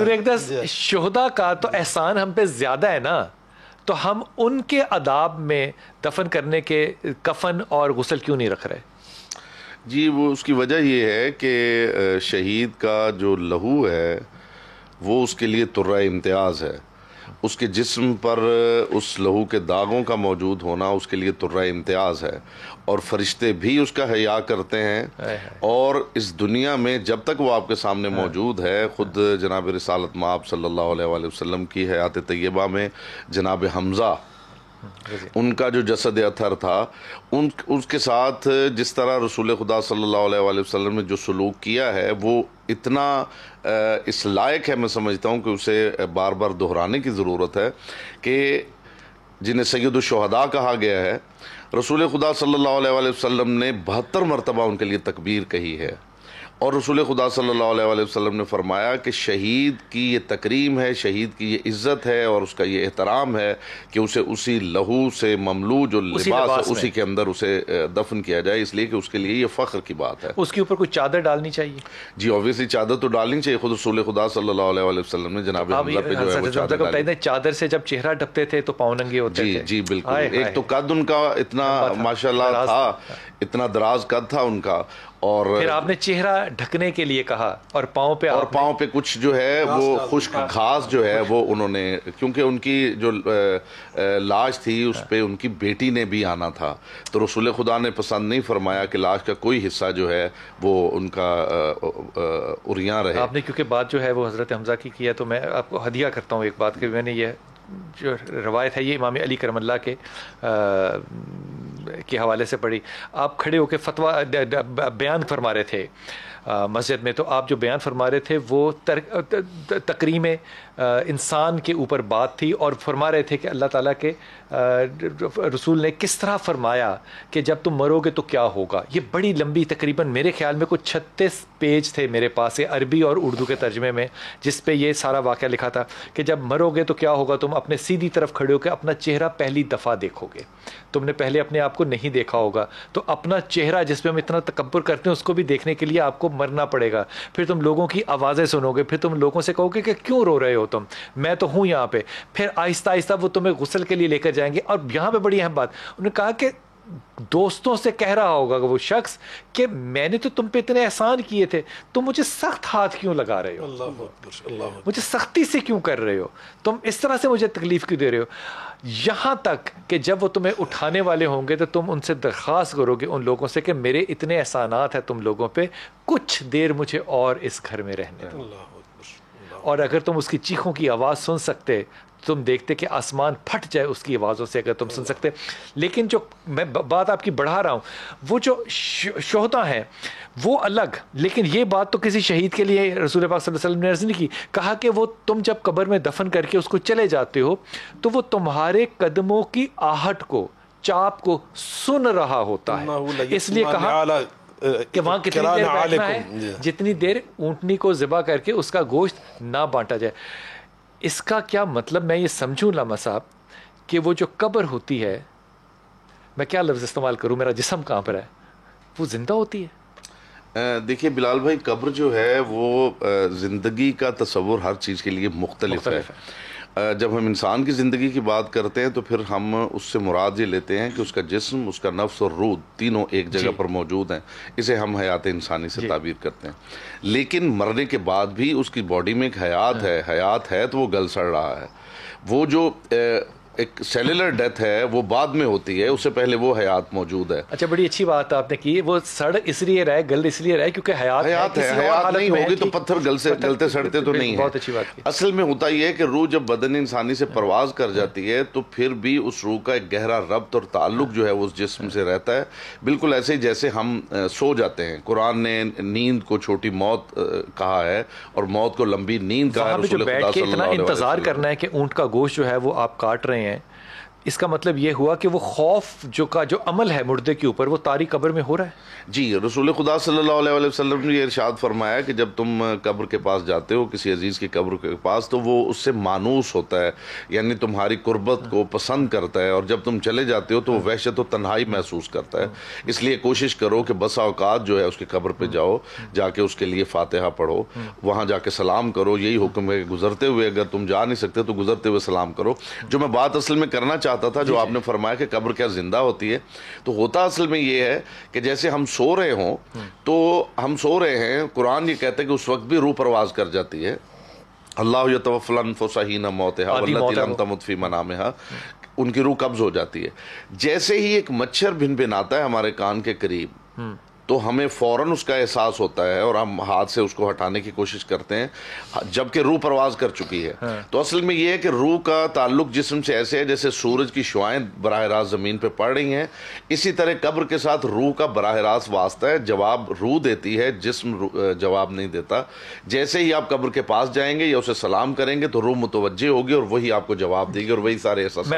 حضور اقدس شہداء کا تو احسان ہم پہ زیادہ ہے نا، تو ہم ان کے آداب میں دفن کرنے کے کفن اور غسل کیوں نہیں رکھ رہے؟ جی وہ اس کی وجہ یہ ہے کہ شہید کا جو لہو ہے وہ اس کے لیے ترہ امتیاز ہے، اس کے جسم پر اس لہو کے داغوں کا موجود ہونا اس کے لیے ترہ امتیاز ہے، اور فرشتے بھی اس کا حیا کرتے ہیں، اور اس دنیا میں جب تک وہ آپ کے سامنے موجود ہے، خود جناب رسالت مآب صلی اللہ علیہ وآلہ وسلم کی حیات طیبہ میں جناب حمزہ ان کا جو جسد اطہر تھا، اس کے ساتھ جس طرح رسول خدا صلی اللہ علیہ وآلہ وسلم نے جو سلوک کیا ہے وہ اتنا اس لائق ہے، میں سمجھتا ہوں کہ اسے بار بار دہرانے کی ضرورت ہے، کہ جنہیں سید الشہداء کہا گیا ہے، رسول خدا صلی اللہ علیہ وآلہ وسلم نے 72 مرتبہ ان کے لیے تکبیر کہی ہے، اور رسول خدا صلی اللہ علیہ وآلہ وسلم نے فرمایا کہ شہید کی یہ تکریم ہے، شہید کی یہ عزت ہے، اور اس کا یہ احترام ہے کہ اسے اسی لہو سے مملو جو لباس ہے اسی کے اندر اسے دفن کیا جائے، اس لیے کہ اس کے لیے یہ فخر کی بات ہے۔ اس کے اوپر کوئی چادر ڈالنی چاہیے؟ جی اوبیسلی چادر تو ڈالنی چاہیے، خود رسول خدا صلی اللہ علیہ وآلہ وسلم نے جناب حمزہ پہ جو ہے وہ چادر ڈالی۔ چادر سے جب چہرہ ڈھپتے تھے تو پاؤں ننگے ہوتے تھے۔ جی بالکل، ایک تو قد ان کا اتنا ماشاءاللہ تھا، اتنا دراز قد تھا ان کا، اور پھر آپ نے چہرہ ڈھکنے کے لیے کہا، اور پاؤں پہ کچھ جو ہے وہ خشک گھاس جو ہے وہ انہوں نے، کیونکہ ان کی جو لاش تھی اس پہ ان کی بیٹی نے بھی آنا تھا، تو رسول خدا نے پسند نہیں فرمایا کہ لاش کا کوئی حصہ جو ہے وہ ان کا اریاں رہے۔ آپ نے کیونکہ بات جو ہے وہ حضرت حمزہ کی ہے، تو میں آپ کو ہدیہ کرتا ہوں ایک بات، کہ میں نے یہ جو روایت ہے یہ امام علی کرم اللہ کے حوالے سے پڑھی۔ آپ کھڑے ہو کے فتویٰ بیان فرما رہے تھے مسجد میں، تو آپ جو بیان فرما رہے تھے وہ تکریم انسان کے اوپر بات تھی، اور فرما رہے تھے کہ اللہ تعالیٰ کے رسول نے کس طرح فرمایا کہ جب تم مرو گے تو کیا ہوگا۔ یہ بڑی لمبی، تقریباً میرے خیال میں کچھ 36 پیج تھے میرے پاس عربی اور اردو کے ترجمے میں، جس پہ یہ سارا واقعہ لکھا تھا کہ جب مرو گے تو کیا ہوگا، تم اپنے سیدھی طرف کھڑے ہو کے اپنا چہرہ پہلی دفعہ دیکھو گے، تم نے پہلے اپنے آپ کو نہیں دیکھا ہوگا، تو اپنا چہرہ جس پہ ہم اتنا تکبر کرتے ہیں اس کو بھی دیکھنے کے لیے آپ کو مرنا پڑے گا، پھر تم لوگوں کی آوازیں سنو گے، پھر تم لوگوں سے کہو گے کہ کیوں رو رہے ہو تم، میں تو ہوں یہاں پہ، پھر آہستہ آہستہ وہ تمہیں غسل کے لیے لے کر جائیں گے۔ اور یہاں پہ بڑی اہم بات انہوں نے کہا کہ دوستوں سے کہہ رہا ہوگا وہ شخص کہ میں نے تو تم پہ اتنے احسان کیے تھے، تم مجھے سخت ہاتھ کیوں لگا رہے ہو، مجھے سختی سے کیوں کر رہے ہو، تم اس طرح سے مجھے تکلیف کیوں دے رہے ہو، یہاں تک کہ جب وہ تمہیں اٹھانے والے ہوں گے تو تم ان سے درخواست کرو گے ان لوگوں سے کہ میرے اتنے احسانات ہیں تم لوگوں پہ، کچھ دیر مجھے اور اس گھر میں رہنے دو۔ اور اگر تم اس کی چیخوں کی آواز سن سکتے، تم دیکھتے کہ آسمان پھٹ جائے اس کی آوازوں سے، اگر تم سن سکتے۔ لیکن جو میں بات آپ کی بڑھا رہا ہوں، وہ جو شہداء ہیں وہ الگ، لیکن یہ بات تو کسی شہید کے لیے رسول پاک صلی اللہ علیہ وسلم نے عرض نہیں کی، کہا کہ وہ تم جب قبر میں دفن کر کے اس کو چلے جاتے ہو تو وہ تمہارے قدموں کی آہٹ کو، چاپ کو سن رہا ہوتا ہے، اس لیے کہا کہ وہاں کتنی دیر بیٹھنا ہے، جتنی دیر اونٹنی کو ذبح کر کے اس کا گوشت نہ بانٹا جائے۔ اس کا کیا مطلب میں یہ سمجھوں علامہ صاحب کہ وہ جو قبر ہوتی ہے، میں کیا لفظ استعمال کروں، میرا جسم کہاں پر ہے، وہ زندہ ہوتی ہے؟ دیکھیے بلال بھائی، قبر جو ہے وہ زندگی کا تصور ہر چیز کے لیے مختلف ہے۔ جب ہم انسان کی زندگی کی بات کرتے ہیں تو پھر ہم اس سے مراد یہ لیتے ہیں کہ اس کا جسم، اس کا نفس اور روح تینوں ایک جگہ پر موجود ہیں، اسے ہم حیات انسانی سے تعبیر کرتے ہیں۔ لیکن مرنے کے بعد بھی اس کی باڈی میں ایک حیات ہے تو وہ گل سڑ رہا ہے۔ وہ جو ایک سیلولر ڈیتھ ہے وہ بعد میں ہوتی ہے، اس سے پہلے وہ حیات موجود ہے۔ اچھا، بڑی اچھی بات آپ نے کی، وہ سڑ اس لیے رہے، گل اس لیے رہے کیونکہ حیات نہیں ہوگی تو پتھر گلتے سڑتے تو نہیں بہت اچھی بات کی۔ اصل میں ہوتا یہ ہے کہ روح جب بدن انسانی سے پرواز کر جاتی ہے تو پھر بھی اس روح کا ایک گہرا ربط اور تعلق جو ہے وہ اس جسم سے رہتا ہے، بالکل ایسے ہی جیسے ہم سو جاتے ہیں۔ قرآن نے نیند کو چھوٹی موت کہا ہے اور موت کو لمبی نیند کہا ہے۔ رسول خدا صلی اللہ علیہ وسلم انتظار کرنا ہے کہ اونٹ کا گوشت جو ہے وہ آپ کاٹ رہے ہیں اس کا مطلب یہ ہوا کہ وہ خوف جو عمل ہے مردے کے اوپر وہ طاری قبر میں ہو رہا ہے. جی رسول خدا صلی اللہ علیہ وسلم نے یہ ارشاد فرمایا کہ جب تم قبر کے پاس جاتے ہو کسی عزیز کی قبر کے پاس تو وہ اس سے مانوس ہوتا ہے, یعنی تمہاری قربت کو پسند کرتا ہے, اور جب تم چلے جاتے ہو تو وہ وحشت و تنہائی محسوس کرتا ہے. اس لیے کوشش کرو کہ بسا اوقات جو ہے اس کی قبر پہ جاؤ, جا کے اس کے لیے فاتحہ پڑھو, وہاں جا کے سلام کرو. یہی حکم ہے کہ گزرتے ہوئے, اگر تم جا نہیں سکتے تو گزرتے ہوئے سلام کرو. جو میں بات اصل میں کرنا چاہتا تھا, جو آپ نے فرمایا کہ قبر کیا زندہ ہوتی ہے, تو ہوتا اصل میں یہ ہے کہ جیسے ہم سو رہے ہوں تو ہم سو رہے ہیں, قرآن یہ کہتا ہے کہ اس وقت بھی روح پرواز کر جاتی ہے. اللہ یتوفی الانفس حین موتها واللتی لم تمت فی منامها, ان کی روح قبض ہو جاتی ہے. جیسے ہی ایک مچھر بھنبھناتا ہے ہمارے کان کے قریب تو ہمیں فوراً اس کا احساس ہوتا ہے اور ہم ہاتھ سے اس کو ہٹانے کی کوشش کرتے ہیں, جبکہ روح پرواز کر چکی ہے. تو اصل میں یہ ہے کہ روح کا تعلق جسم سے ایسے ہے جیسے سورج کی شعاعیں براہ راست زمین پہ پڑ رہی ہیں, اسی طرح قبر کے ساتھ روح کا براہ راست واسطہ ہے. جواب روح دیتی ہے, جسم جواب نہیں دیتا. جیسے ہی آپ قبر کے پاس جائیں گے یا اسے سلام کریں گے تو روح متوجہ ہوگی اور وہی آپ کو جواب دے گی, اور وہی سارے احساسات.